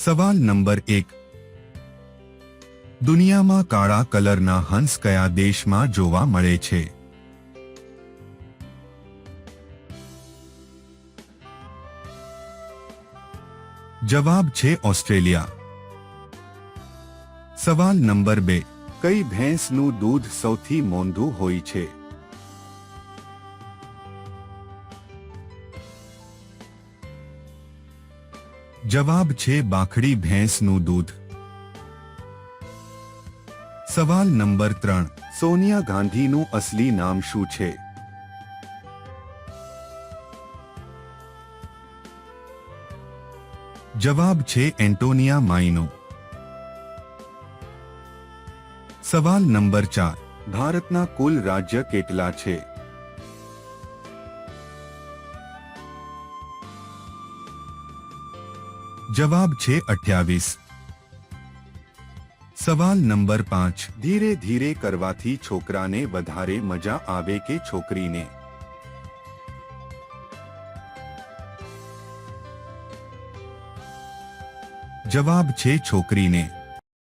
સવાલ નંબર 1. દુનિયામાં કાળા કલરના હંસ કયા દેશમાં જોવા મળે છે? જવાબ છે ઓસ્ટ્રેલિયા. સવાલ નંબર 2. કઈ ભેંસનું દૂધ સૌથી મોંઘું હોય છે? જવાબ છે બાખડી ભેંસનું દૂધ. સવાલ નંબર 3. સોનિયા ગાંધીનું અસલી નામ શું છે? જવાબ છે એન્ટોનિયા માઇનો. સવાલ નંબર 4. ભારતના કુલ રાજ્ય કેટલા છે? જવાબ છે 28. સવાલ નંબર 5. ધીરે ધીરે કરવાથી છોકરાને વધારે મજા આવે કે છોકરીને? જવાબ છે છોકરીને.